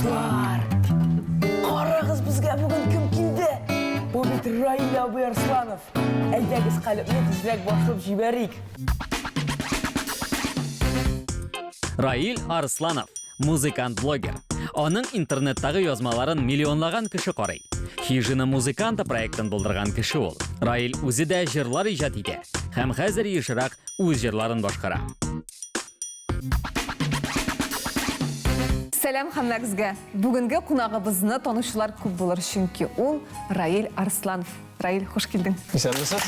Dostlar, qaragız bizga bugun kim keldi? Bu bit Rail Arslanov. Aydagiz qalbni tezroq boshlab jibarik. Rail Arslanov, muzikant-bloger. Onun internetdagi yozmalарын millionlagan kishi qaray. Хижина музыканта проектын булдырган киши ул. Раил үзе дә җырлар иҗат итә һәм хәзер ешрак үз җырларын башкара. Сәлам хамнагызга. Бүгенге кунагыбызны танышулар күп булыр, чөнки ул Раил Арсланов. Раил, хош келдиң. Исәнмесез?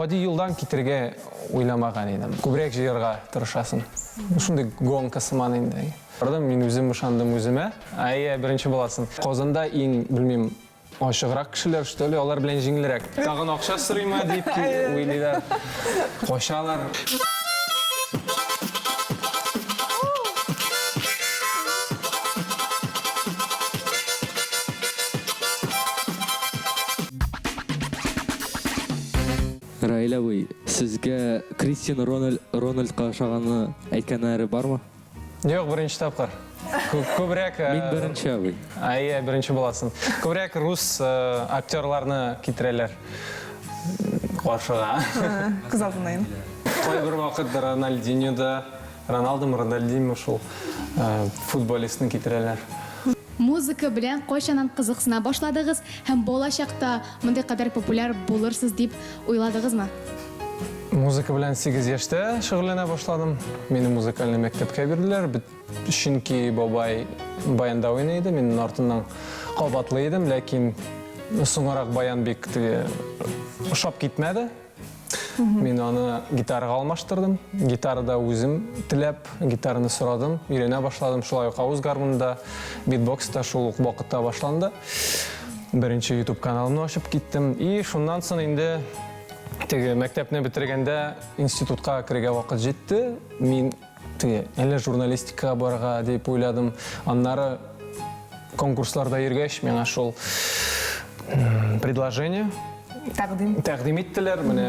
Гади юлдан китерге уйламаган идем. Күбрәк җыярга тырышасың. Шундый гонка сыман инде. Бардым, мин үзем ышандым үземә. Беренче буласың. Казанда иң, белмим, ашыграк кешеләр, что ли, алар белән җиңелрәк. Тагын акча сорыйма дип уйлыйлар. Кошалар. Раил абый, сезгә Кристиано Рональдка ошаганы әйткәннәре бармы? Юк, беренче тапкыр. Күбрәк Мин беренче абый. Беренче буласың. Күбрәк рус актерларны китерәләр. Каршыга. Күз алдына ин. Кайбер вакыт Рональдо шул футболистны китерәләр. Музыка белән кайчаннан кызыксына башладыгыз һәм болашакта мондай кадәр популяр булырсыз дип уйладыгызмы? Музыка белән 8 яшьтә шөгыльләнә башладым. Мине музыкаль мәктәпкә бирделәр. Чөнки бабай баянда уйный иде, мин артыннан кабатлы идем, ләкин соңрак баян бик ошап китмәде. Мин аны гитарага алмаштырдым. Гитарада үзем теләп, гитараны сорадым, өйрәнә башладым. Шулай ук авыз гармунда, битбокста шул ук вакытта башланды. Беренче YouTube каналымны ачып киттем. И шуннан соң инде теге мәктәпне битергәндә институтка кирергә вакыт җитте. Мин теге әллә журналистикага барырга дип уйладым. Аннары конкурсларда йөргәч, миңа шул предложение тәкъдим иттеләр. Менә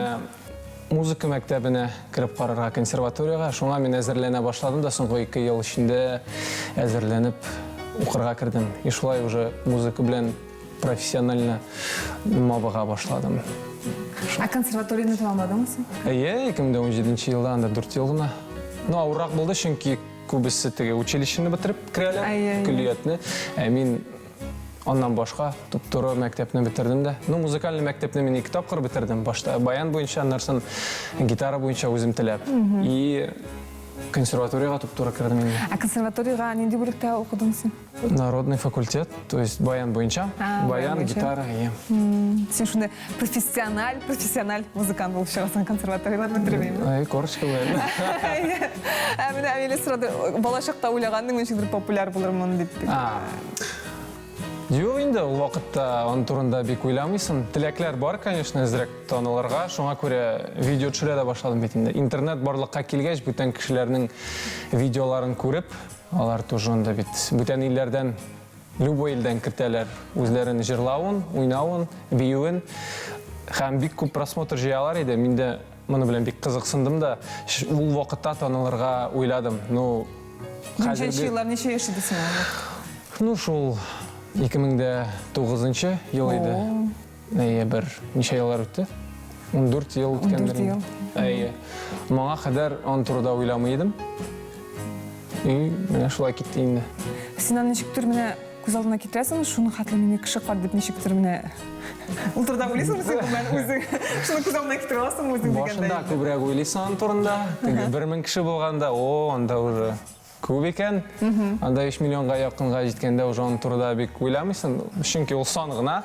музыка мәктәбенә кирип карарга консерваторияга. Шуңа мин әзерләнә башладым да соңгы 2 ел эчендә әзерләнеп укырга кирдем. И шулай уже музыка белән профессионально мабыга башладым. А консерваторияны тәмамладыңызмы? 2017 елда анда 4 ел гына. Авыррак булды, чөнки күбесе теге училищены бетереп керәләр, күлиятны. Мин аннан башка туп-туры мәктәпне битердем дә. Музыкаль мәктәпне мин 2 тапкыр битердем. Башта баян буенча, нарсын гитара буенча үзем теләп. И консерваторияга туп-туры кирдем инде. А консерваторияга нинди бүлектә укыдыңыз? Народный факультет, то есть баян буенча, баян, гитара. Сен шундай профессиональ музыкант булып чыгасың консерваторияларны бетермәйме? Корочка белән. Менә Амелия сорады, балачакта уйлагандың ничектер популяр булырмын дип. Юк инде, ул вакытта аны турында бик уйламыйсың. Теләкләр бар, конечно, әзрәк танылырга. Шуңа күрә видео төшерә дә башладым бит инде. Интернет барлыкка килгәч, бүтән кешеләрнең видеоларын күреп, алар тоже анда бит бүтән илләрдән, любой илдән кертәләр үзләрен җырлавын, уйнавын, биюен. Һәм бик күп просмотр җыялар иде. Мин дә моны белән бик кызыксындым да, ул вакытта танылырга уйладым. Хәзерге еллар ничә яшь идесең? Шул 2009 ел иде. Бер ничә еллар үтте? 14 ел үткәндер. Моңа кадәр аны турында уйламый идем. И менә шулай китте инде. Син аны ничектер менә күз алдына китерәсең, шуны хәтле мине кеше кар дип ничектер менә ул турында уйлыйсыңмы син үзең? Шуны күз алдына китерә аласыңмы үзең дигәндә? Башында күбрәк уйлыйсың аны турында. 1000 кеше булганда, анда уже күп икән. Анда 3 миллионга якынга җиткәндә уже аны турында бик уйламыйсың, чөнки ул сан гына.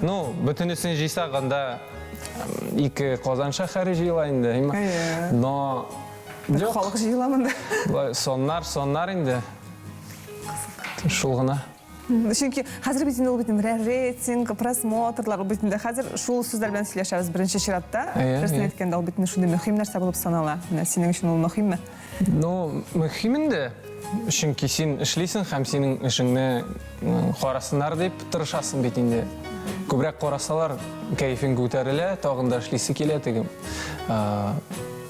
Бөтенесен җыйсак анда 2 Казан шәһәре җыела инде. Но халык җыела монда. Соннар инде. Шул гына. Чөнки хәзер бит инде ул бит рейтинг, просмотрлар ул бит инде хәзер шул сүзләр белән сөйләшәбез беренче чиратта. Рәсмий әйткәндә ул бит инде шундый мөһим нәрсә булып санала. Менә синең өчен ул мөһимме? Ну, мөһим инде. Чөнки син эшлисең һәм синең эшеңне карасыннар дип тырышасың бит инде. Күбрәк карасалар, кайфың күтәрелә, тагын да эшлисе килә тегем.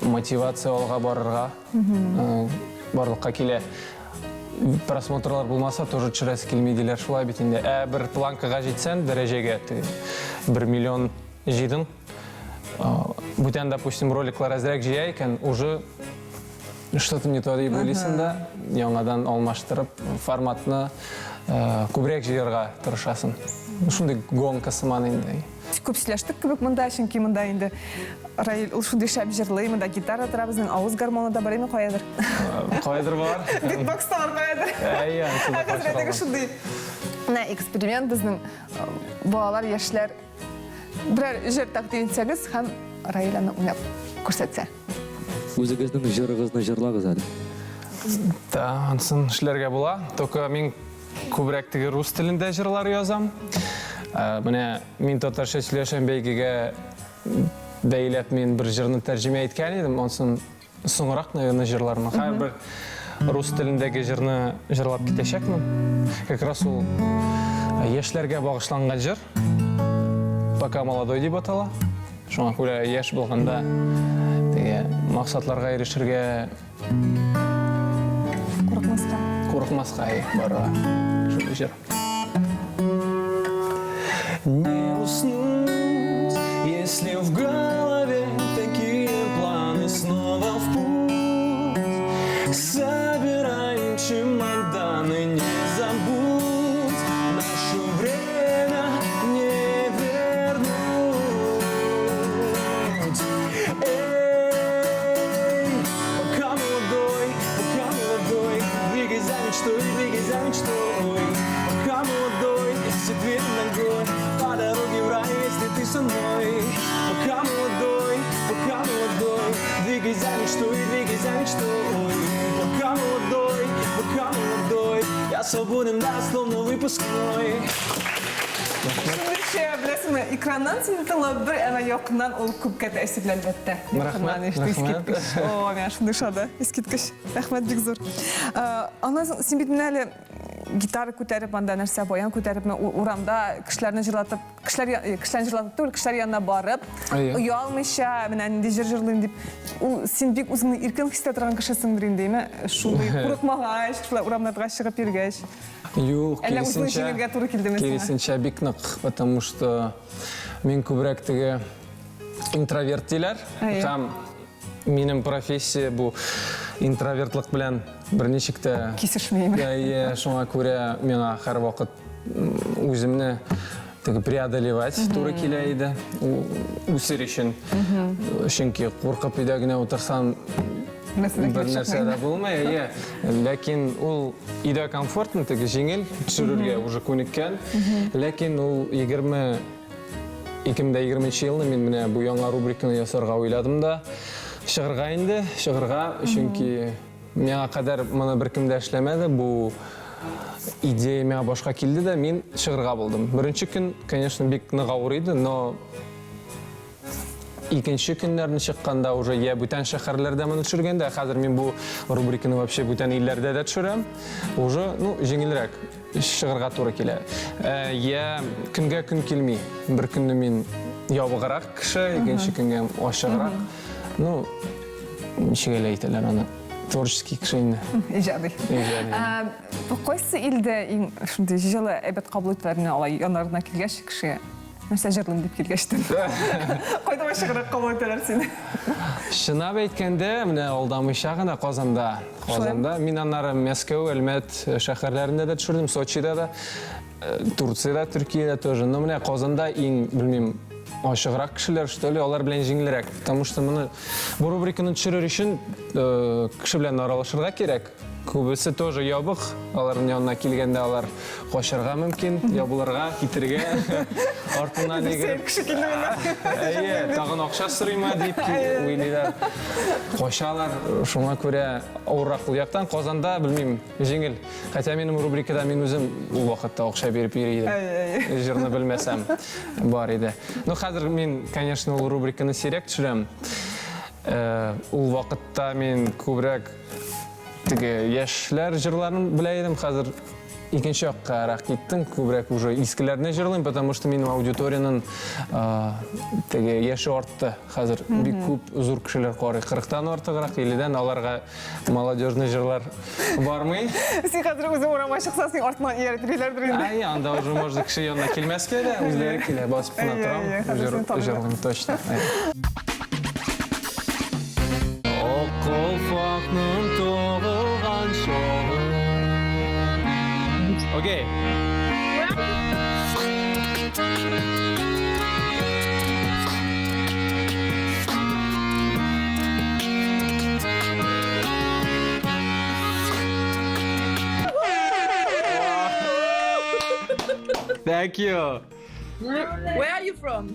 Мотивация алга барырга, барлыкка килә. Просмотрлар булмаса, тоже чирәсе килми диләр шулай бит инде. Бер планкага җитсәң, дәрәҗәгә 1 миллион җидең. Бүтән, допустим, роликлар әзрәк җыя икән, уже что-то не то дип уйлыйсың да, яңадан алмаштырып, форматны күбрәк җыярга тырышасың. Шундый гонка сыман инде. Күп сөйләштек кебек монда, чөнки монда инде Раил ул шундый шәп җырлый, монда гитара тора, безнең авыз гармоны да бар име каядыр. Кайдыр бар. Битбокс та бар каядыр. Хәзер шундый эксперимент безнең балалар, яшьләр берәр җыр тәкъдим итсәгез һәм Раил аны уйнап күрсәтсә. Үзегезнең җырыгызны җырлагыз әле. Ансын эшләргә була. Только мин күбрәк теге рус телендә җырлар язам. Менә мин татарча сөйләшәм бәйгегә бәйләп мин бер җырны тәрҗемә иткән идем. Ансын соңрак, наверное, җырларны. Һәр рус телендәге җырны җырлап китәчәкмен. Как раз ул яшьләргә багышланган җыр. Пока молодой дип атала. Шуңа күрә яшь булганда теге максатларга ирешергә курыкмаска бара. Шундый җыр. Не уснуть, если в голове такие планы, снова в путь. Собираем чемоданы, не забудь, наше время не вернуть. Эй, пока молодой, двигай за мечтой. Пока молодой, если дверь ногой, по дороге в рай, если ты со мной. Пока молодой, двигай за мечтой. Пока молодой, я свободен, да, словно выпускной. Шундый беләсеңме, экраннан сине тыңлап бер әнә якыннан ул күпкә тәэсирле әлбәттә. Рәхмәт. О, мен шундый шада, искиткеч. Рәхмәт бик зур. Аннан соң син бит менә әле гитара күтәреп, анда нәрсә баян күтәреп, урамда кешеләрне җырлатып, кешеләр янына барып, оялмыйча, менә нинди җыр җырлыйм дип, син бик үзеңне иркен хис итә торган кешесеңдер инде, шундый курыкмагач, шулай урамнарга чыгып йөргәч. Юк, Әллә үзеңне җиңәргә туры килдеме сиңа? Киресенчә бик нык, потому что мин күбрәк теге интроверт диләр. Һәм минем профессия бу интровертлык белән берничек тә кисешмәйме? Шуңа күрә миңа һәр вакыт үземне теге преодолевать туры килә иде. Үсер өчен. Чөнки куркып өйдә генә утырсам бер нәрсә дә булмый. Ләкин ул өйдә комфортны, теге җиңел, төшерергә уже күнеккән. Ләкин ул 2020 елны мин менә бу яңа рубриканы ясарга уйладым да. Чыгырга, чөнки миңа кадәр моны беркем дә эшләмәде. Бу идея миңа башка килде дә, мин чыгырга булдым. Беренче көн, конечно, бик нык авыр иде, но икенче көннәрне чыкканда уже я бүтән шәһәрләрдә моны төшергәндә, хәзер мин бу рубриканы вообще бүтән илләрдә дә төшерәм. Уже, җиңелрәк чыгырга туры килә. Я көнгә көн килми. Бер көнне мин ябыграк кеше, икенче көнгә ачыграк. Ну, ничек әйтәләр аны? Творческий кеше инде. Иҗади. Кайсы илдә иң шундый җылы әйбәт кабул итүләрне алай яннарына килгәч кеше нәрсә җырлыйм дип килгәчтен. Кайда башкарак кабул итәләр сине? Чынлап әйткәндә, менә алдамыйча гына Казанда мин аннары Мәскәү, Әлмәт шәһәрләрендә дә төшердем, Сочида да, Турциядә, Төркиядә тоже. Но менә Казанда иң, белмим, ашыграк кешеләр, что ли, алар белән җиңелрәк. Потому что моны бу рубриканы төшерер өчен кеше белән аралашырга кирәк. Күбесе тоже ябық. Алардың янына келгенде алар қошырға мүмкін, ябыларға, китерге, артынан егеріп. Кіші келді мене. Тағын ақша сұрайма deyip ойлайлар. Қошалар, шуңа көре ауырақ бұл яқтан. Қазанда, білмеймін, жеңіл. Хотя менің рубрикада мен өзім ол вақытта ақша беріп ерейдім. Жырны білмесем бар еді. Но қазір мен, конечно, ол рубриканы сирек түсірем. Ол вақытта мен көбірек яшьлер жырларын білейдім. Қазір екінші жаққа арақ кеттім, көбірек уже ескілеріне жырлайым, потому что менің аудиторияның яшы артты. Қазір бик көп зур кішілер қоры. 40-тан артығырақ, 50-ден аларға молодежный жырлар бармай. Сен қазір өзің орамай шықса, сен артынан ерітірелер дұрынды. Анда уже может кіші янына келмес келе, өзлері келе, басып қына тұрам, жырлайым точно. Қолфақның тоғылған шоғы. Окей. Thank you. Where are you from?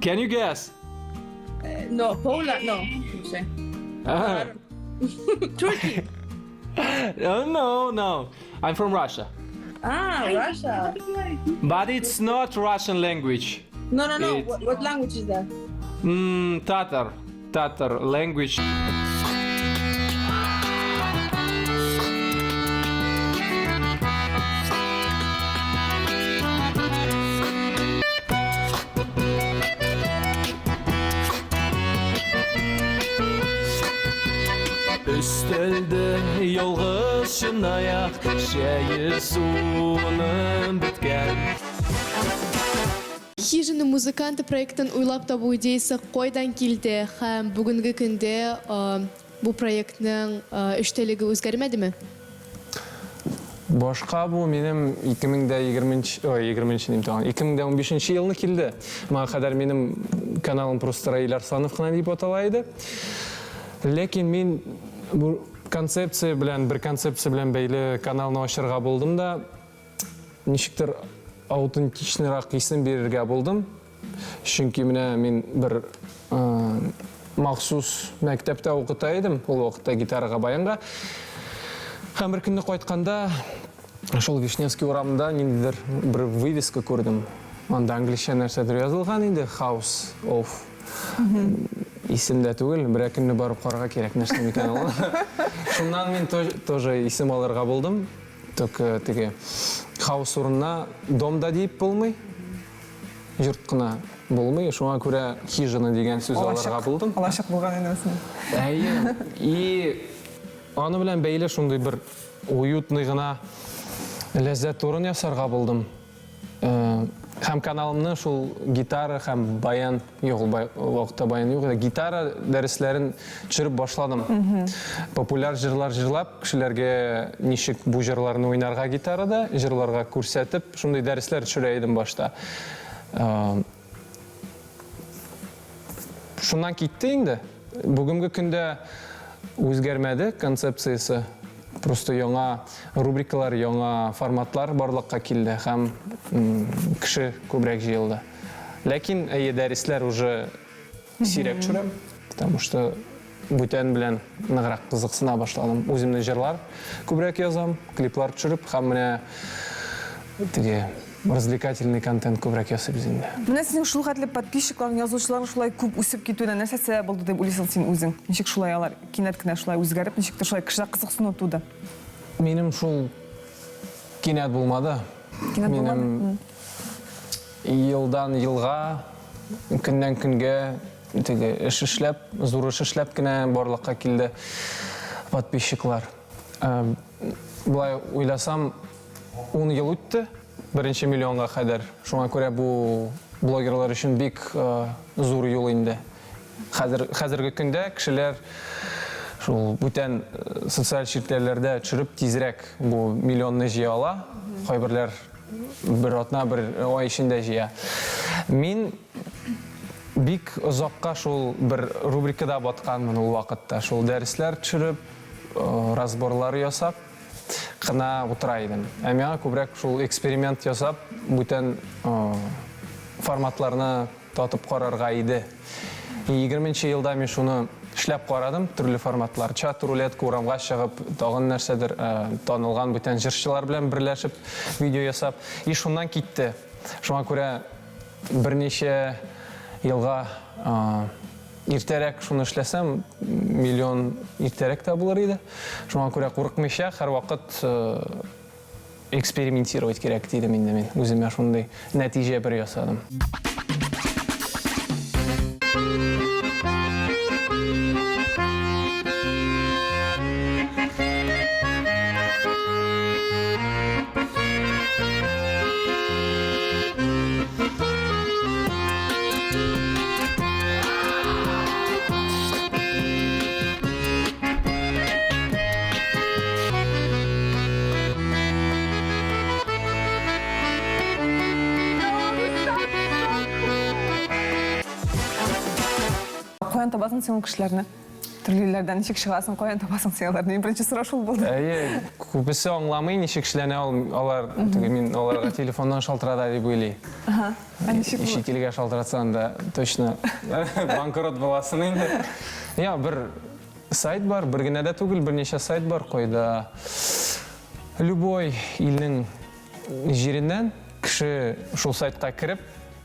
Can you guess? No, Poland. No. You say. Turkey. No. I'm from Russia. Ah, Russia. But it's not Russian language. No. It- What language is that? Tatar language. Üstelde yolğuz şınayaq, şəyi suunun bitken. Хижина музыканты проекттын уйлап табуу идеясы койдан келди һәм бүгүнкү күндө бул проекттин иштелиги өзгөрмөдүмү? Башқа бұл менің 2015 жылны келді. Маған қадар менің каналым просто Раиль Арсланов қана деп аталайды. Лекен мен бір концепция білен бәйлі каналны ашырға болдым да, нешіктір аутентичнырақ есім берерге болдым. Чүнки мен бір махсус мәктепте оқытайдым, ол уақытта гитараға баянға. Һәм бір күнді қайтқанда, шол Вишневский урамында нендер бір вывеска көрдім. Анда англиша нәрседер жазылған еді, House of. Исемдә түгел, бір күнді барып қарға керек нәрсе мекен ол. Шуннан мен тоже исем алырға болдым. Только теге House орнына домда дейіп болмай, жұрт қына болмай, шуңа көре хижина деген сөз алырға болдым. Алашық болған енесін. И аны белән бәйле шундый бір уютный гына ләззәт орын ясарга булдым. Һәм каналымны шул гитара һәм баян вакытта баян юк, гитара дәресләрен төшереп башладым. Популяр җырлар җырлап, кешеләргә ничек бу җырларны уйнарга гитарада, җырларга күрсәтеп, шундый дәресләр төшерә идем башта. Шуннан китте инде. Бүгенге көндә үзгәрмәде концепциясы. Просто яңа рубрикалар, яңа форматлар барлыкка килде һәм кеше күбрәк җыелды. Ләкин дәресләр уже сирәк төшерәм, потому что бүтән белән ныграк кызыксына башладым. Үземне җырлар күбрәк язам, клиплар төшереп һәм менә теге развлекательный контент күбрәк ясап инде. Менә синең шул хәтле подписчикларың, язучыларың шулай күп үсеп китүенә нәрсә сәбәп булды дип уйлыйсың син үзең? Ничек шулай алар кинәт кенә шулай үзгәреп, ничектер шулай кешеләр кызыксыну туды? Минем шул кинәт булмады. Минем елдан елга, көннән көнгә теге эш эшләп, зур эш эшләп кенә барлыкка килде подписчиклар. Булай уйласам 10 ел үтте. 1 миллионга кадәр. Шуңа күрә бу блогерлар өчен бик зур юл инде. Хәзерге көндә кешеләр шул бүтән социаль челтәрләрдә төшереп тизрәк бу миллионны җыя ала. Кайберләр бер атна бер ай эчендә җыя. Мин бик озакка шул бер рубрикада батканмын ул вакытта. Шул дәресләр төшереп, разборлар ясап, қына утыра идем. Миңа күбрәк шул эксперимент ясап, бүтән форматларны татып карарга иде. 20-нче елда мин шуны эшләп карадым, төрле форматлар. Чат рулетка, урамга чыгып, тагын нәрсәдер танылган бүтән җырчылар белән берләшеп видео ясап, и шуннан китте. Шуңа күрә берничә елга иртәрәк шуны эшләсәм, миллион иртәрәк тә булыр иде. Шуңа күрә курыкмыйча һәр вакыт экспериментировать кирәк дидем инде мин. Үземә шундый нәтиҗә бер ясадым. Қоян табасың сен кешеләрне? Төрлеләрдән ничек чыгасың, каян табасың сен аларны? Беренче сорау шул булды. Күбесе аңламый, ничек эшләнә алар, мин аларга телефоннан шалтырада дип уйлый. Ага. Ничек булды? Ишетелгә шалтыратсаң да точно банкрот буласың инде. Я, бер сайт бар, бер генә дә түгел, берничә сайт бар, койда любой илнең җиреннән кеше шул сайтка кирип,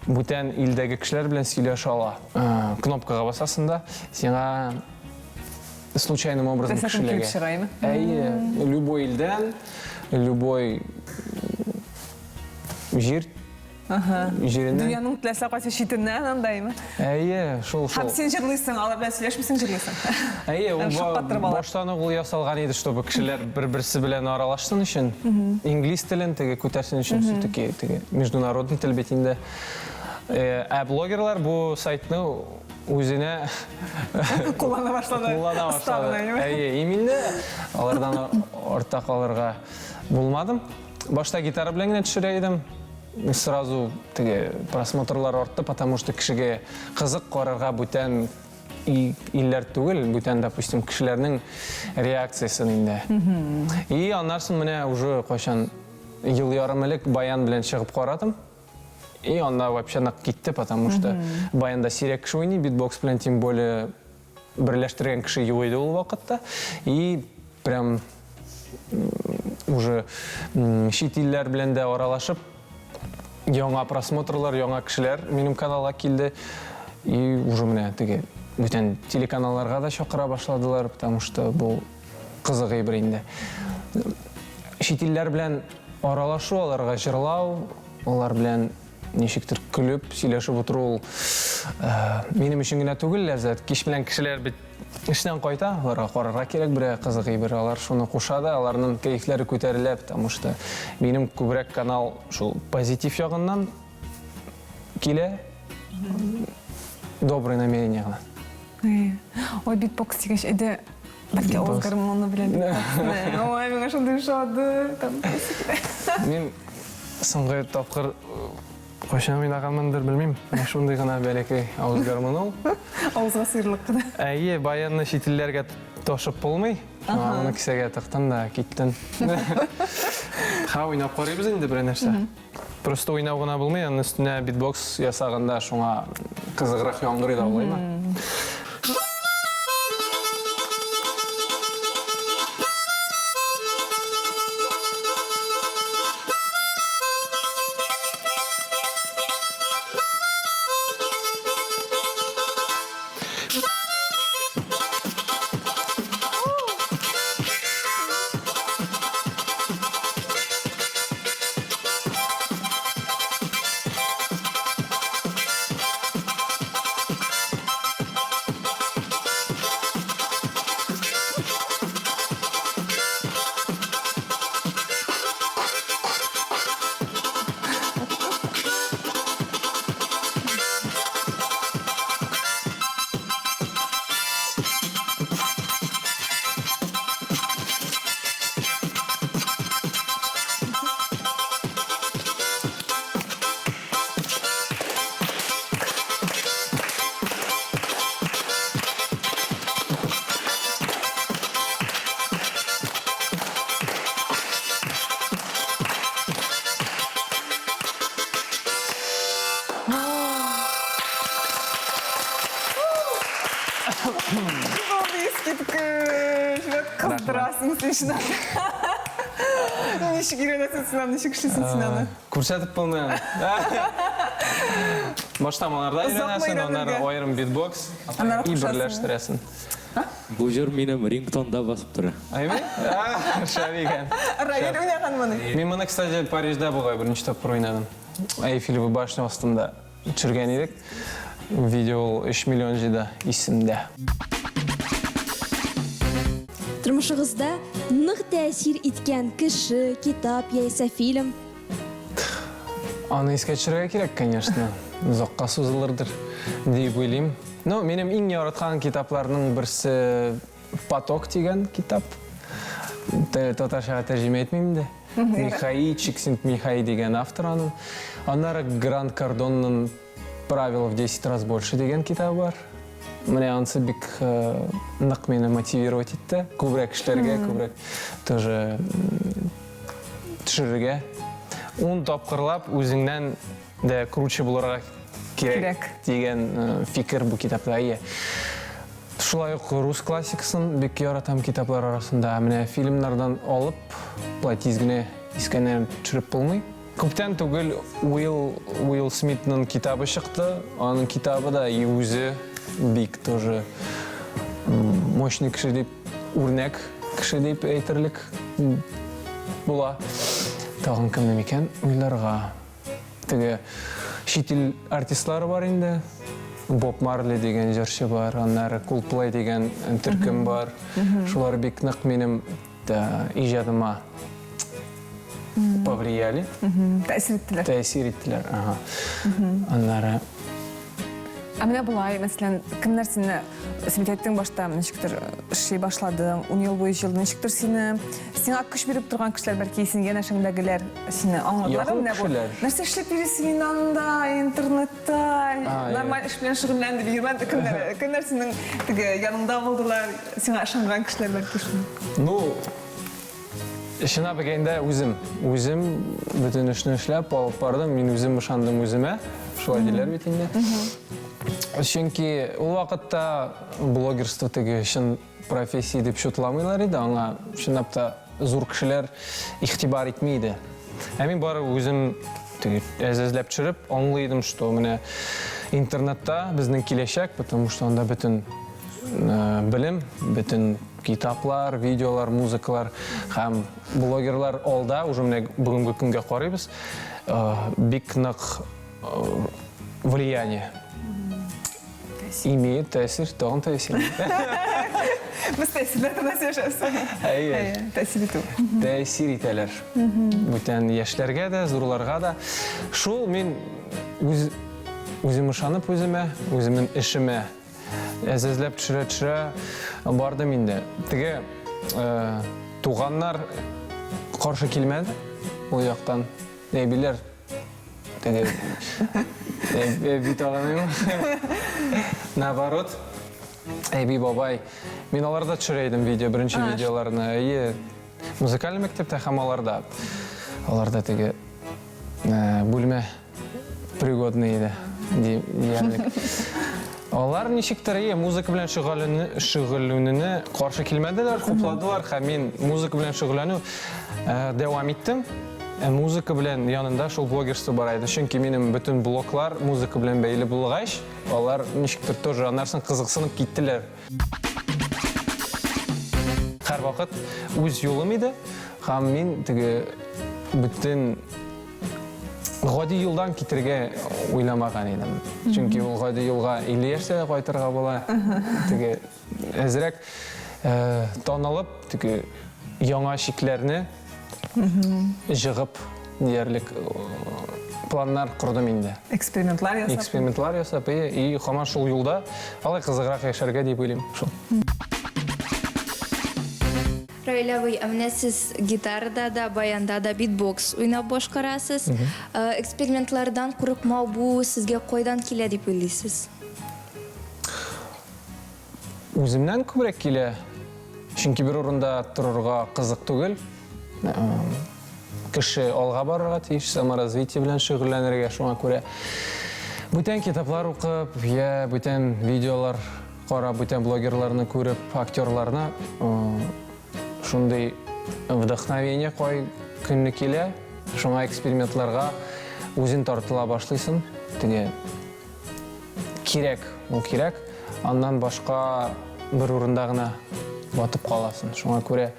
бүтән илдәге кешеләр белән сөйләшә ала. Кнопкага басасың да, сиңа случайным образом кешеләргә. Любой илдән, любой җир җиреннән. Дөньяның теләсә кайсы читеннән андаймы? Шул. Һәм син җырлыйсың, алар белән сөйләшмисең, җырлыйсың. Ул баштан ук ясалган иде, чтобы кешеләр бер-берсе белән аралашсын өчен, инглиз телен теге күтәрсен өчен, теге международный тел бит инде. Блогерлар бу сайтны үзенә Куллана башлады. Именно алардан артта калырга булмадым. Башта гитара белән генә төшерә идем. Сразу теге просмотрлар артты, потому что кешегә кызык карарга бүтән илләр түгел, бүтән, допустим, кешеләрнең реакциясын инде. И аннан соң менә уже кайчан ел ярым элек баян белән чыгып карадым. И анда вообще нак китте, потому что баянда сирәк кеше уйный, битбокс белән тем более берләштергән кеше юк иде ул вакытта. И прям уже чит илләр белән дә аралашып, яңа просмотрлар, яңа кешеләр минем каналга килде. И уже менә теге бүтән телеканалларга да чакыра башладылар, потому что бу кызык бер инде. Чит илләр белән аралашу, аларга җырлау, алар белән ничектер күлеп, сөйләшеп утыру минем өчен генә түгел ләззәт. Кич белән кешеләр бит эштән кайта, аларга карарга кирәк, бер кызык бер, алар шуны куша да, аларның кәефләре күтәрелә, потому что минем күбрәк канал шул позитив ягыннан килә, добрый намерение гына. Ой, битбокс дигәч, әйдә, бәлки авыз гармоны белән битбоксны. Ой, миңа шундый шады. Мин соңгы тапкыр кайчан уйнаганмындыр, белмим. Шундый гына бәләкәй авыз гармоны ул. Авызга сыйрлык кына. Баянны читилләргә ташып булмый. Аны кисәгә тыктым да киттем. Уйнап карыйбыз инде бер нәрсә. Просто уйнау гына булмый, аның өстенә битбокс ясаганда шуңа кызыграк яңгырый да булаймы? Искиткіш, қыздырасың сен шынан. Нешік үйренесің сынан, нешік ішесің сынаны. Көрсетіп болмайын. Баштамаларда үйренесің, онар ойырым битбокс и бірлештіресің. Бұл жер менің рингтонда басып тұр. Айбай? Шавиген. Раил ойнаған мұны. Мен мұны, кстати, Парижда болғай бірінші тапқыр ойнадым. Эйфелеві башня астында жүрген едік. Видео 3 миллион жида есімде. Тұрмышығызда нық тәсір еткен кіші, китап, яйса фильм? Аны еске түсірге керек, конечно. Ұзаққа созылырдыр деп ойлаймын. Но менің ең яратқан китапларының бірісі «Поток» деген китап. Татаршаға тәржіме етмеймін де. Михаи, Чиксент-Михаи деген автор аның. Анары Гранд Кардонның «Правила в 10 раз больше» деген китап бар. Мне ансы бик нық мені мотивировать етті. Көбірек ішлерге, көбірек тоже түшірге. Он тапқырлап, өзіңнен де круче боларға керек деген фикір бұл китапта. Шулай рус классикасын бик яратам китаплар арасында. Міне фильмнардан алып, бұлай тезгіне искәнен түшіріп болмай. Көптен түгіл Уилл Смитның китабы шықты. Оның китабы да өзі бик тоже мощный кіші деп, өрнек кіші деп әйтірлік бұла. Тағын кімнің екен ойларға. Тігі шетел артистлары бар енді. Боб Марли деген жерші бар, аннары Coldplay деген түркім бар. Шулар бик нық менің ижадыма повлияли. Тәсір еттілер. Аннары... А мене бұлай, мәселен, кім нәрсені сімтеттің башта нешіктір шей башладың, 10 ел бойы жылды нешіктір сені күш беріп тұрған кішілер бәрке есінген әшіңдәгілер сені аңладылар міне бұл. Нәрсе ішлеп бересің инанда, интернетта, нормаль іш білен шығынләнді бейірмәнді кім нәрсенің яныңда болдылар, сені ашанған кішілер бәрке шын? Ну, шына бәкейінде өзім бүтін үшіні ішлеп алып бардым, мен өзім ұшандым өзіме, шылай делер бетінде. Чөнки ол вақытта блогерство теге шын профессия деп шутламайлар еді, аңа шынапта зур кішілер ихтибар етмейді. Әмен бары өзім әзізләп чырып, аңлайдым, что міне интернетта біздің келешек, потому что онда бүтін білім, бүтін китаплар, видеолар, музыкалар, һәм блогерлар алда, уже міне бүгінгі күнге қарайбыз, бик нық влияние. Имеет тәсір, тоғын тәсір. Біз тәсірләді насешәсі. Тәсір ету. Тәсір етелер. Бүтін яшьләргә дә, зурларға да. Шул мен өзім ұшанып өзіме, өзімін ішіме әзізләп түшірі бардым енді. Теге туғаннар қаршы келмеді ол яқтан. Нәбилер теге бит ағаным. Наоборот, әйби бабай. Мен аларда түшірейдім бірінші видеоларына. Музыкальный мектепте һәм аларда. Аларда теге бөлме пригодный еді. Диярлік. Алар нешіктір музыка білен шүғілуіні қаршы келмеділер, қопладылар. Мен музыка білен шүғілуіні дәуам еттім. Музыка білен янында шул блогерство барайды. Чөнки менің бүтін блоклар музыка білен бәйлі болғайш, олар нешіктір тоже анарсын қызықсынып кеттілер. Қар вақыт өз жолым еді. Һәм мен бүтін ғади елдан кетерге ойламаған едім. Чөнки ол ғади елға илерсе қайтырға бола. Әзірек танылып, яңа шеклеріне жығып диярлік планнар құрдым енді. Экспериментлар ясап, и қаман шул юлда алай қызығырақ яшарға деп ойлайым. Райля, вы сіз гитарда да, баянда да битбокс ойнап башқарасыз. Экспериментлардан қорықмау бұл сізге қойдан келе деп ойлайсыз? Өзімнен көбірек келе. Чөнки бір орында тұрырға қызық түгел. Кіші алға барырға тиіш, саморазвитие білен шүғілленерге шуңа көре. Бүтен китаплар оқып, бүтен видеолар қара бүтән блогерларны көріп, актерларны шундай вдохновение қой күнні келе, шуңа экспериментларға өзін тартыла башлайсың. Теге керек, ол керек. Андан башқа бір орында ғына батып қаласың. Шуңа көре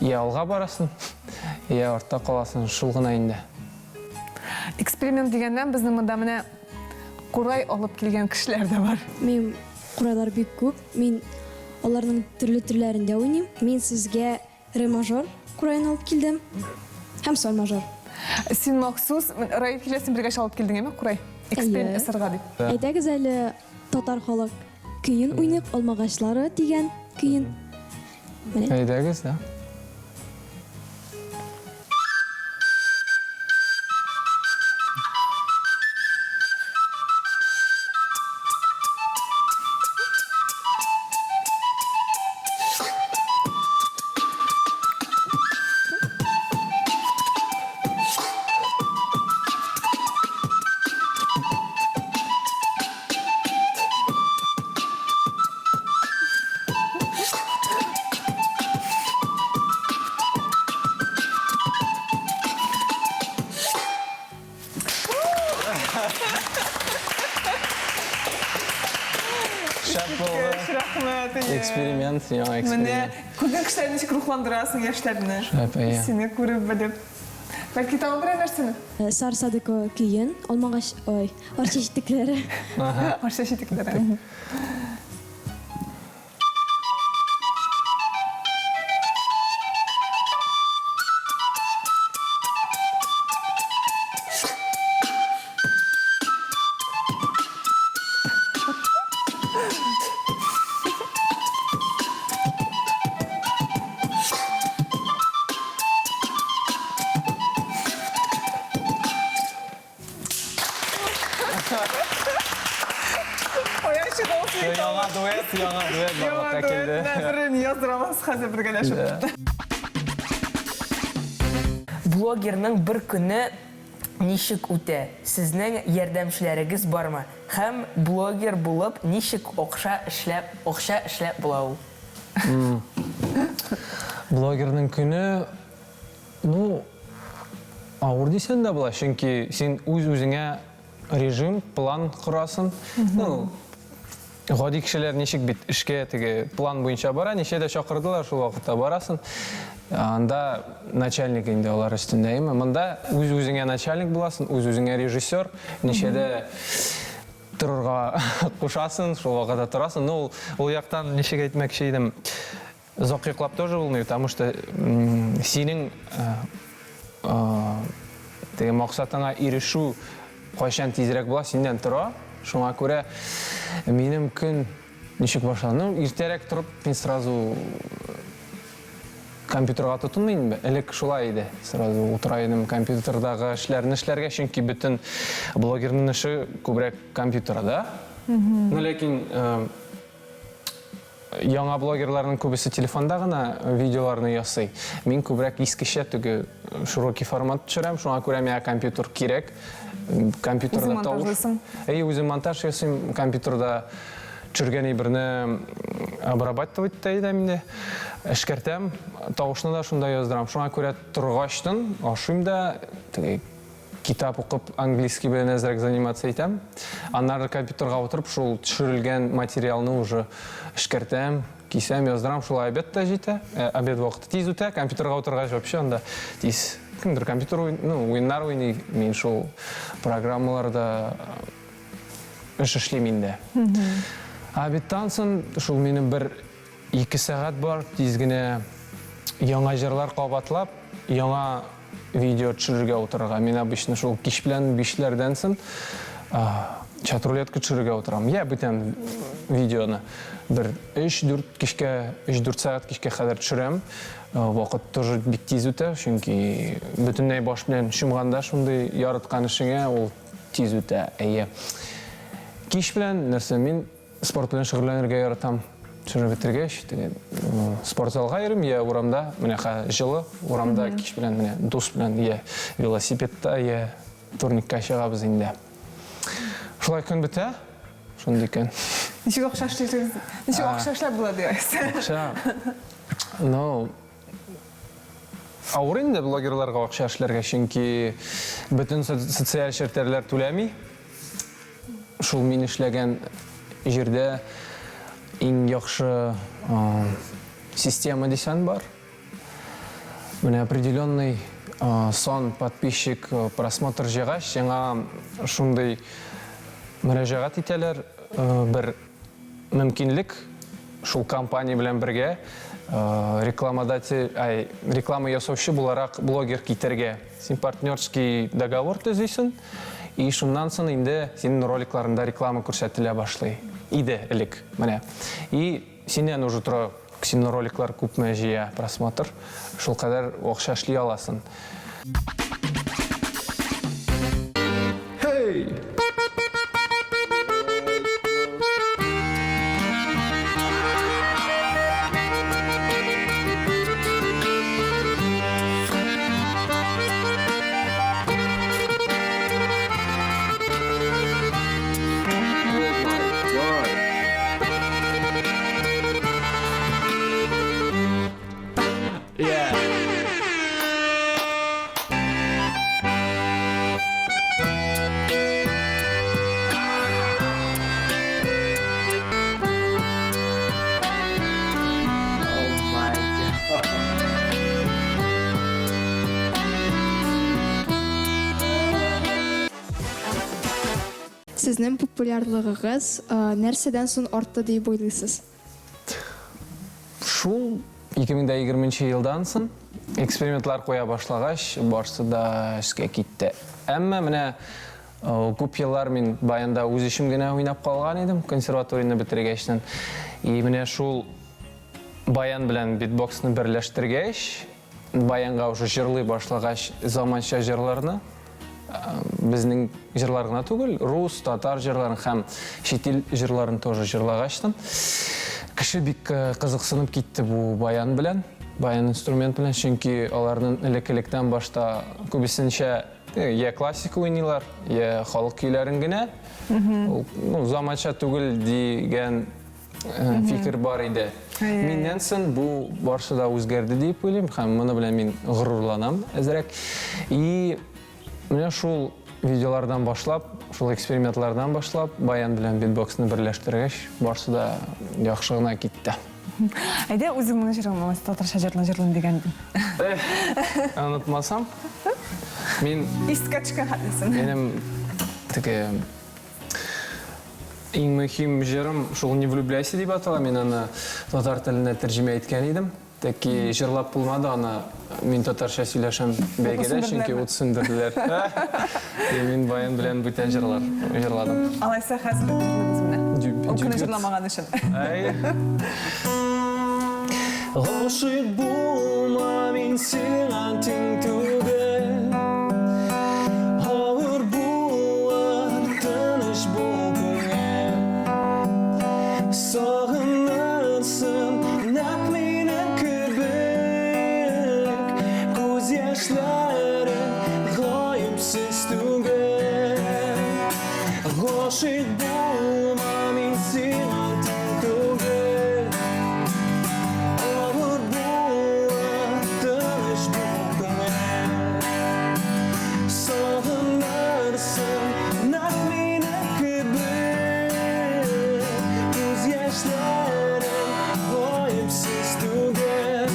я алға барасың, я артта қаласың, шул ғына инде. Эксперимент дегеннен біздің мұнда міне қурай алып келген кішілер де бар. Мен құралар бик көп. Мен олардың түрлі-түрлерінде ойнайм. Мен сізге ре мажор құрайын алып келдім. Һәм сол мажор. Сен махсус Раил келесін бірге шалып келдің еме құрай? Эксперимент әсірға деп. Әйтәгіз әлі татар халық күйін ойнап, алмағашлары деген күйін. Әйдәгіз, да? Эксперимент, яңа эксперимент. Міне, көрген кішілерін нешік рухландырасың яшьлеріне. Иә. Сені көріп біліп. Бәлки тағы бір нәрсені? Сар Садыко күйін, алмағаш, ой, арча шеттіклері. Арша шетіктері. Яңа дуэт барлыққа келді. Бірін яздырамыз, қазір біргелешіп. Блогерның бір күні нишік үте? Сізнің ярдәмшілеріңіз бармы? Һәм блогер болып нишік оқша эшләп булау? Блогерның күні, ауыр дейсен де бұла, чөнки сен өз-өзіңе режим, план құрасың. Ғади кішілер нешік бит ішке план бойынша бара, неше де шақырдылар, шул вақытта барасың. Анда начальник инде олар үстінде ема. Мында өз-өзіңе начальник боласың, өз-өзіңе режиссер, неше де тұрырға қушасың, шул вақытта тұрасың. Ол яқтан нешек айтмәкші едім, зоқ еқлап тоже болмай, потому что сенің мақсатыңа ирешу қойшан тезірек бола, сенден тұра. Шуңа көре менің күн нешік башлады. Ертерек тұрып, мен сразу компьютерға тұтынмайын бе? Әлік шулай еді. Сразу отырайыным компьютердағы ішлерге, чөнки бүтін блогерның іші көбірек компьютерда. Лекин яңа блогерларның көбісі телефонда ғана видеоларны ясый. Мен көбірек ескіше түгі широкий формат түшірем, шуңа көре мея компьютер керек. Компьютерда тауыш. Өзім монтаж ясым, компьютерда жүрген бірні обрабатывать дейді менде. Ішкертем, тауышны да шында яздырам. Шуңа көре тұрғаштын, ашым да китап оқып, английский білен әзірек занимация етем. Аннары компьютерға отырып, шул түшірілген материалны уже ішкертем, кисем, яздырам, шул обед та жейті. Обед вақыты тез өте, компьютерға отырғаш вообще, анда тез. Кімдір компьютер ойындар ойнай, мен шул программаларда ішлемейін де. Обедтан сын, шул менің бір 2 сағат бар, тезгіне яңа жерлар қабатлап, яңа видео түшірге отырға. Мен обычно шул кеш білән 5-лерден сын чатрулетка түшірге отырам. Я бүтән видеоны бір 3-4 сағат кешке қадар түшірем. Вақыт тоже бик тез өте, чөнки бүтіннәй баш белән шумғанда шундай яратқан ішіңе ол тез өте. Кеш белән нәрсе, мен спорт белән шөгыльләнергә яратам. Түшіріп бітіргеш, спорт залға ерім, я урамда, жылы, урамда кеш белән, дос белән, велосипедта, турникка шығабыз инде. Шулай күн біте, шундай күн. Ничего окшашлар болады дейсіз. Ақша, ну, ауыр енді блогерларға ақша эшләргә, чөнки бүтін социаль шарттарлар түләми. Шул мин эшләгән җирдә иң яхшы система дисәң бар. Менә определенный сон подписчик просмотр җыгач, яңа шундый мөрәҗәгать итәләр, бер мөмкинлек шул компания белән бергә реклама ясаучы буларак блогер китәргә. Син партнерский договор төзисең, и шуннан соң инде синең роликларында реклама күрсәтелә башлый. Иде элек, менә. И синнән уже тора синең роликлар күпме җыя просмотр, шул кадәр акча эшли аласың. Hey! Сезнең популярлыгыгыз нәрсәдән соң артты дип уйлыйсыз? Шул 2020 елдан соң экспериментлар куя башлагач, барсы да эшкә китте. Әмма менә күп еллар мин баянда үз ишем генә уйнап калган идем, консерваторияны бетергәчтән. И менә шул баян белән битбоксны берләштергәч, баянга уже җырлый башлагач заманча җырларны, безнең җырларына түгел, рус, татар җырларын һәм чит ил җырларын тоже җырлагачтым. Кеше бик кызыксынып китте бу баян белән, баян инструмент белән, чөнки аларның элекелектән башта күбесенчә я классика уйныйлар, я халык көйләрен генә. Ну, заманча түгел дигән фикер бар иде. Миннән соң бу барсы да үзгәрде дип уйлыйм, һәм моны белән мин горурланам әзрәк. И менә шул видеолардан башлап, шул экспериментлардан башлап, баян белән битбоксны берләштергәч, барсы да яхшы гына китте. Әйдә, үзең моны җырлама, татарча җырлан дигән. Онытмасам, мин Искә төшкән хәтлесен. минем теге иң мөһим җырым шул «Не влюбляйся» дип атала, мин аны татар теленә тәрҗемә иткән идем. Тәки җырлап булмады, аны мин татарча сөйләшәм бәйгедә, чөнки ут сүндерделәр. Мин баян белән бүтән җырладым. Алайса хәзер үзебез менә. Укуны җырламаган өчен. Гашык булма, мин сиңа тиң түгел. Авыр булар, тыныч бул күңел. Сагынырсың, нәкъ минең кебек. Күз яшьләрең гаепсез түгел. Гашык булма, мин сиңа тиң түгел. Авыр булар, тыныч бул күңел. Сагынырсың, нәкъ минең кебек. Күз яшьләрең гаепсез түгел.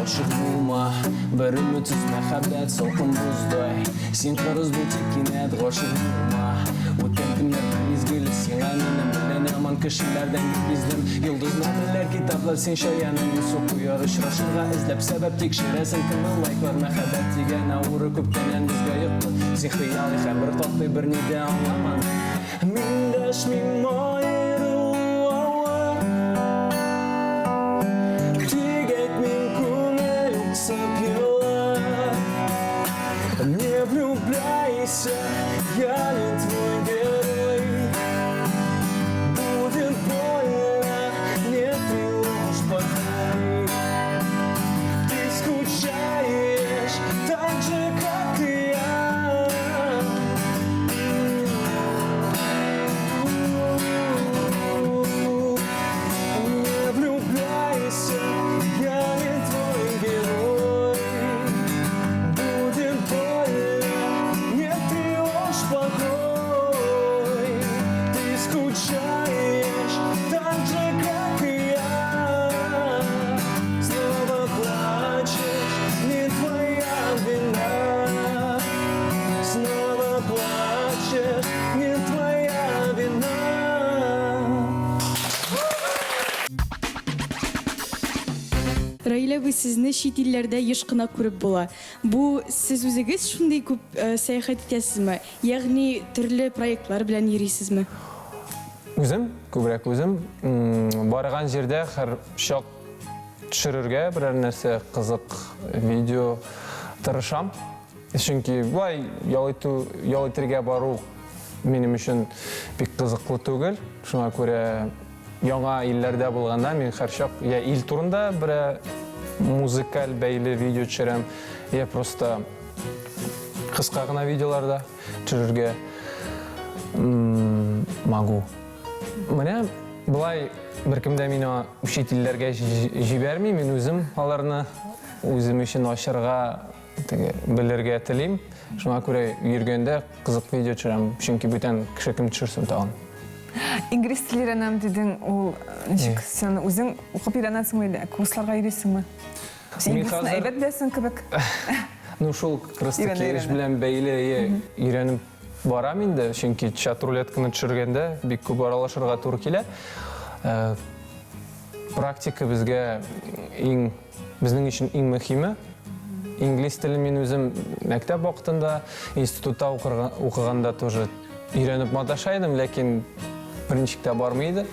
Гашык булма, бер өметсез мәхәббәт салкын буздай. Син кырыс бул тик кинәт, гашык булма. Үткән көннәрдә мизгеле сиңа минем белән яман кешеләрдән биздем. Йолдыз мәгълүмләр, китаплар син шаяның су куяр очрашырга эзләп сәбәп тикшерәсең кемне лайклар мәхәббәт дигән авыры күптән безгә йокты. Син хыялый һәм бер татлы бер ни дә аңламан. Мин дәшмим айрылу авыр. Тигәт мин күңел үксеп елар. Не влюбляйся, я не твой герой. Будет больно, не тревожь покой. Ты скучаешь так же, как и я. Раиля вы сезне шит илләрдә еш кына күреп була. Бу сез үзегез шундый күп сәяхәт итәсезме? Ягъни төрле проектлар белән йөрисезме? Үзем, күбрәк үзем, барган җирдә һәр чак төшерергә берәр нәрсә кызык видео тырышам. Чөнки бай ял итәргә бару минем өчен бик кызыклы түгел. Шуңа күрә яңа илләрдә булганда мин һәр чак я ил турында бер музыкаль бәйле видео төшерәм, я просто кыска гына видеоларда төшерергә могу. Менә булай беркем дә мине учительләргә җибәрми, мин үзем аларны үзем өчен ачарга, белергә телим. Шуңа күрә йөргәндә кызык видео төшерәм, чөнки бүтән кеше кем төшерсен тагын. Инглиз теле өйрәнәм дидең, ул ничек сен үзең укып өйрәнәсеңме инде, курсларга йөрисеңме? Син инглизне әйбәт беләсең кебек. Ну шул просто эш белән бәйле өйрәнеп барам инде, чөнки чат рулетканы төшергәндә бик күп аралашырга туры килә. Практика безгә безнең өчен иң мөһиме. Инглиз телен мин үзем мәктәп вакытында, институтта укыганда тоже өйрәнеп маташайдым, ләкин берничек тә бармый иде.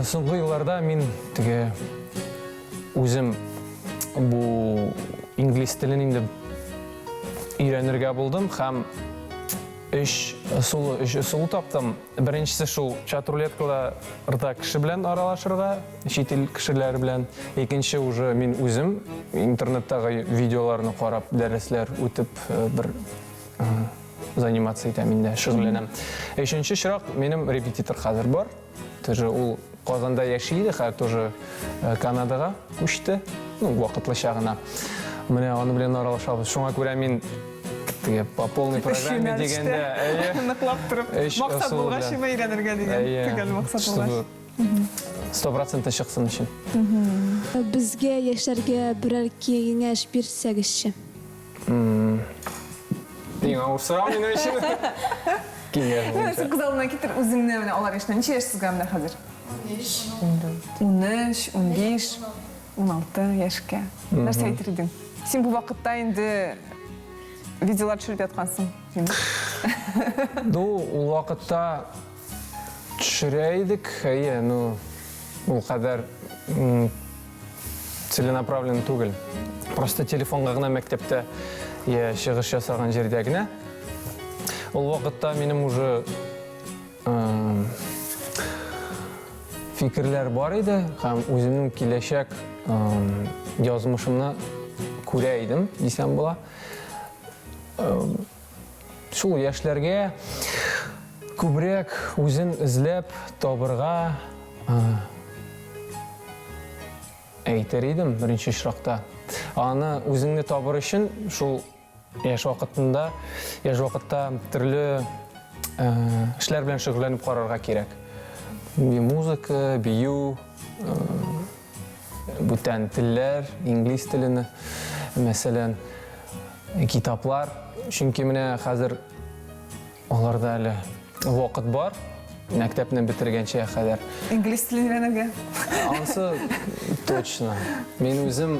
Соңгы елларда мин үзем бу инглиз телен инде өйрәнергә булдым һәм Үч ысулы таптым. Беренчесе шул чат рулеткаларда кеше белән аралашырга, чит ил кешеләре белән. Икенче уже мин үзем интернеттагы видеоларны карап, дәресләр үтеп бер занимация итәм инде, шөгыльләнәм. Өченче чирак минем репетитор хәзер бар. Тоже ул Казанда яши иде, хәзер тоже Канадага күчте, вакытлыча гына. Менә аны белән аралашабыз. Шуңа күрә мин по полной программе дигәндә, ныклап торып, максат булгач шуны өйрәнергә дигән төгәл максат булгач. 100% чыксын өчен. Безгә яшьләргә берәр киңәш бирсәгезче. Иң авыр сорау минем өчен. Киңәш. Сез кызларны китер үзеңне менә алар яшьтән ничә яшьсезгә менә хәзер? 13, 15, 16 яшькә. Нәрсә әйтер идең? Син бу вакытта инде видеолар төшереп яткансың. Ул вакытта төшерә идек, ул кадәр целенаправлен түгел. Просто телефонга гына мәктәптә чыгыш ясаган җирдә генә. Ул вакытта минем уже фикерләр бар иде һәм үземнең киләчәк язмышымны күрә идем, дисәм була. Шул яшьләргә күбрәк үзен эзләп табырга әйтер идем беренче чиракта. Аны үзеңне табыр өчен шул яшь вакытта төрле эшләр белән шөгыльләнеп карарга кирәк. Музыка, бию, бүтән телләр, инглиз телене, мәсәлән, китаплар. Чөнки менә хәзер аларда әле вакыт бар, мәктәпне бетергәнчә хәзер. Инглиз телен өйрәнергә. Ансы точно. Мин үзем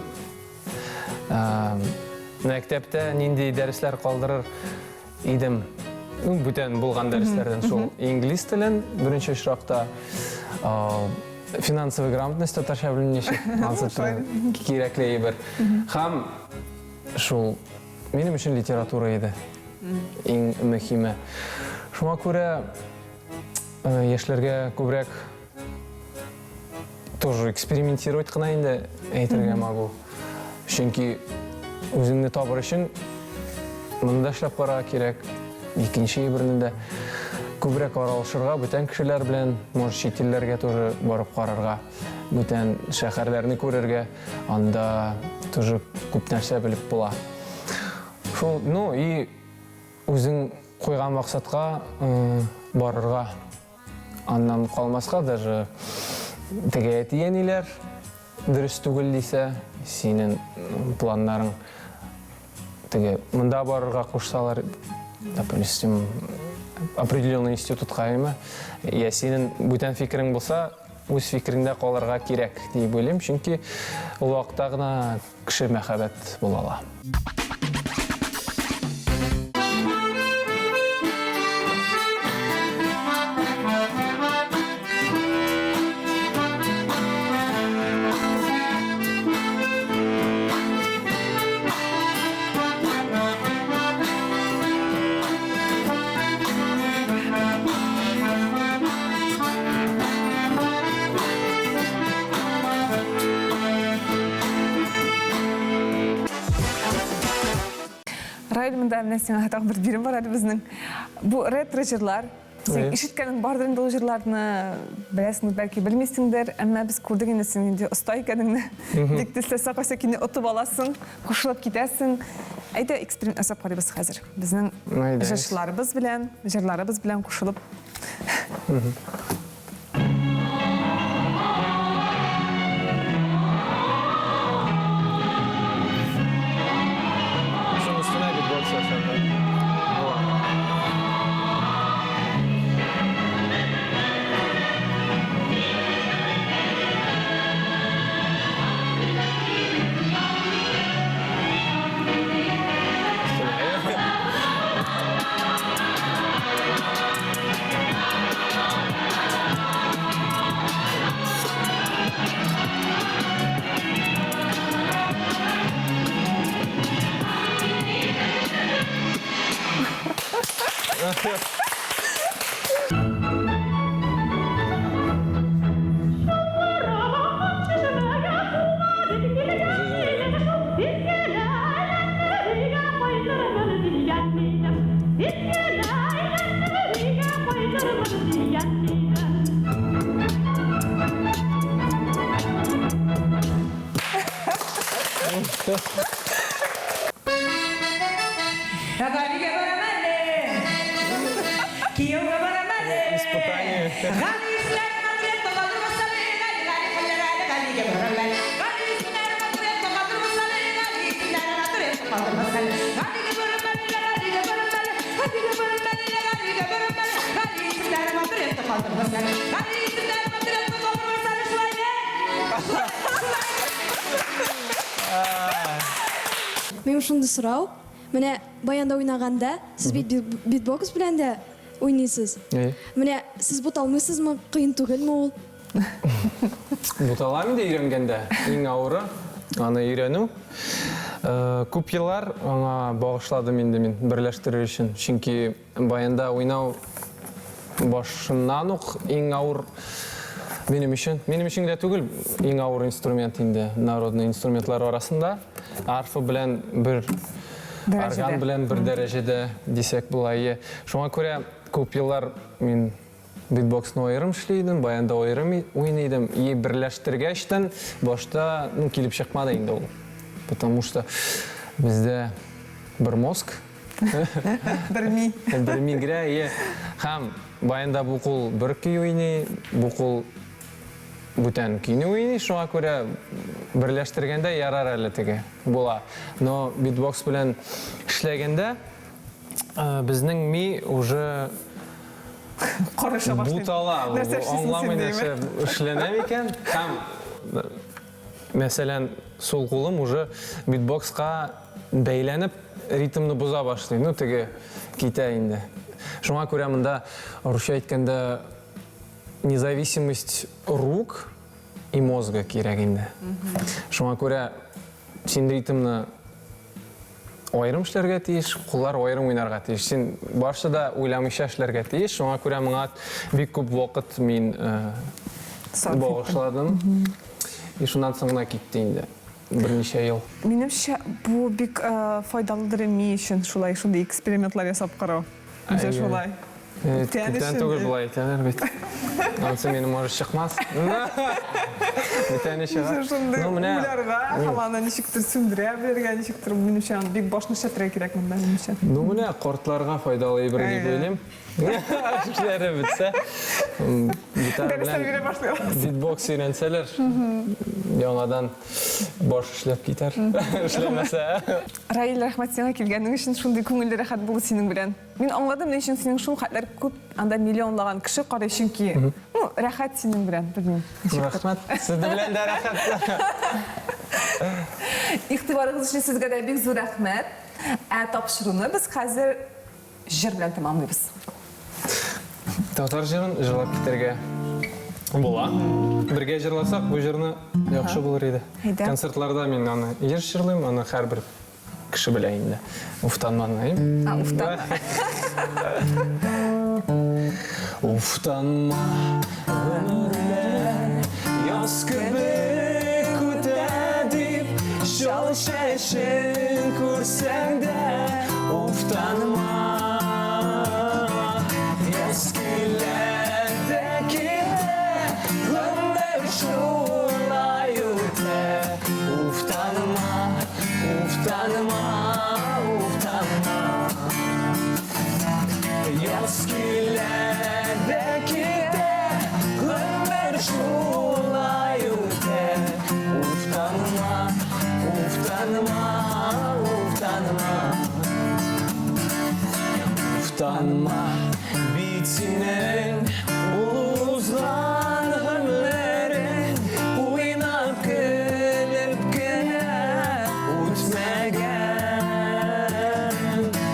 мәктәптә нинди дәресләр калдырыр идем. Бүтән булган дәресләрдән шул инглиз телен беренче чиракта, финансовая грамотность татарча белмичә, ансы кирәкле әйбер. Һәм шул минем өчен литература иде. Иң мөһиме. Шуңа күрә яшьләргә күбрәк тоже экспериментировать кына инде әйтергә могу. Чөнки үзеңне табыр өчен монда эшләп карарга кирәк. Икенче бернендә күбрәк аралашырга, бүтән кешеләр белән, может чит илләргә тоже барып карарга, бүтән шәһәрләрне күрергә, анда тоже күп нәрсә белеп була. Шул, и үзең куйган максатка барырга, аннан калмаска, даже теге әтиәниләр дөрес түгел дисә, синең планнарың теге монда барырга кушсалар, допустим, определенный институтка, я синең бүтән фикерең булса, өз фикреңдә калырга кирәк дип уйлыйм, чөнки ул вакытта гына кеше мәхәббәт була ала. Райл мында менә сиңа тагы бер бирим бар әле безнең. Бу ретро җырлар. Син ишеткәнең бардыр инде ул җырларны, беләсеңдер, бәлки белмисеңдер, әмма без күрдек инде син инде оста икәнеңне. Бик тезләсә кайсы кине отып аласың, кушылып китәсең. Әйдә эксперимент ясап карыйбыз хәзер. Безнең җырларыбыз белән кушылып. Мен шунды сорау. Менә баянда уйнаганда сез битбокс белән дә уйныйсыз. Менә сез бут алмыйсызмы? Кыен түгелме ул? Буталам инде өйрәнгәндә. Иң авыры аны өйрәнү. Күп еллар аңа багышладым инде мин берләштерү өчен. Чөнки баянда уйнау башыннан ук иң авыр минем өчен дә түгел, иң авыр инструмент инде народный инструментлар арасында. Арфа белән бер орган белән бер дәрәҗәдә дисәк була. Шуңа күрә күп еллар мин битбоксны аерым эшләйдем, баянда аерым уйныйдым. И берләштергәчтән башта килеп чыкмады инде ул. Потому что бездә бер мозг, бер мигрә, һәм баянда бу кул бер көй уйный, бу кул бүтән көйне уйный, шуңа күрә берләштергәндә ярар әле теге була. Но битбокс белән эшләгәндә безнең ми уже Караша башлый. Бутала, аңламый нәрсә эшләнә микән? Һәм мәсәлән, сол кулым уже битбокска бәйләнеп ритмны боза башлый. Ну, теге китә инде. Шуңа күрә монда русча әйткәндә независимость рук и мозга кирәк инде. Шуңа күрә син ритмны аерым эшләргә тиеш, куллар аерым уйнарга тиеш. Син барчада уйламыйча эшләргә тиеш. Шуңа күрә моңа бик күп вакыт мин багышладым. И шуннан соң гына китте инде. Берничә ел. Минемчә, бу бик файдалыдыр ми өчен шулай экспериментлар ясап карау. Үзе шулай. Күптән түгел булай икәннәр бит. Ансы мине может чыкмас. Битәне чыга. Ну менә уйларга, һаман ничектер сүндерә белергә, ничектер минемчә бик башны шәтрә кирәк монда минемчә. Ну менә картларга файдалы әйбер дип уйлыйм. Эшләре бетсә, битбокс өйрәнсәләр, яңадан баш эшләп китәр. Эшләмәсә. Раил, рәхмәт сиңа килгәнең өчен, шундый күңелле рәхәт булды синең белән. Мин аңладым, ни өчен синең шул хәтләр күп, анда миллионлаган кеше карый, чөнки рәхәт синең белән, белмим. Рахмат. Сездә белән дә рәхәт. Игътибарыгыз өчен сезгә дә бик зур рәхмәт. Тапшыруны без хәзер җыр белән тәмамлыйбыз. Татар җырын җырлап китәргә була. Бергә җырласак, бу җырны яхшы булыр иде. Концертларда мин аны еш җырлыйм, аны һәрбер кеше белә инде. Уфтанмадым. Уфтан. Уфтанма, ömürler yaz kebek üte dip Şal şeşin kursen de Uftanma, yaz kilerdeki ömür şulay üte Uftanma, uftanma, uftanma Yaz kilerdeki de ömür şulay üte Uftanma, uftanma, uftanma Uftanma bitsin uzlan ömürlerin Uynap gülüp güne utmegen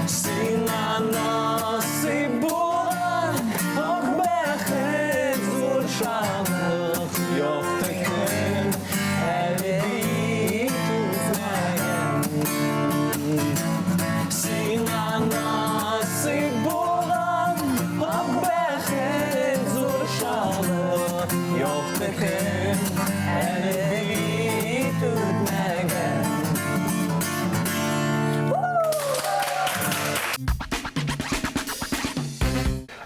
Sinan nasip bulan ak bəxet zor şanlıq Yoxdur gün əlbit utmegen Sinan nasip bulan ak bəxet zor şanlıq Yoxdur gün əlbit utmegen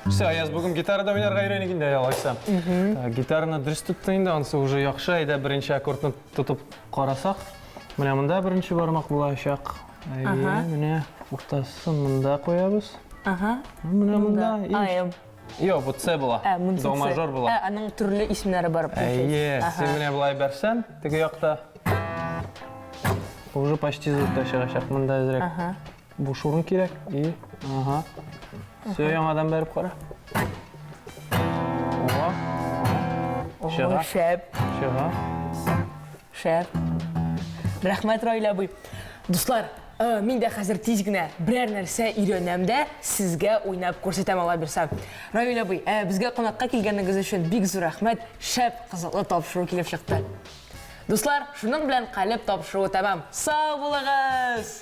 Все, я бүгін гитарада ойнарға үйренген де алайсам. Гитараны дұрыс тұттың да, онысы уже яқшы, айда бірінші аккордны тұтып қарасақ. Міне мұнда бірінші бармақ болашақ. Міне ұқтасын мұнда қоябыз. Міне мұнда. Йо, бұл С бола. До мажор бола. Аның түрлі исемнәре бар. Сен міне бұлай бәрсән, теге яқта. Уже почти звукта шығашақ. Мұнда әзірек бұш орын керек. Все, яңадан бәріп қара. Шыға. Шәп. Шыға. Шәп. Рәхмәт Раил абый. Дуслар, мен дә хәзер тиз генә берәр нәрсә өйрәнәм дә сезгә уйнап күрсәтәм ала бирсәм. Раил абый, безгә кунакка килгәнегез өчен бик зур рәхмәт. Шәп кызыклы тапшыру килеп чыкты. Дуслар, шуның белән калып тапшыру тәмам. Сау булыгыз.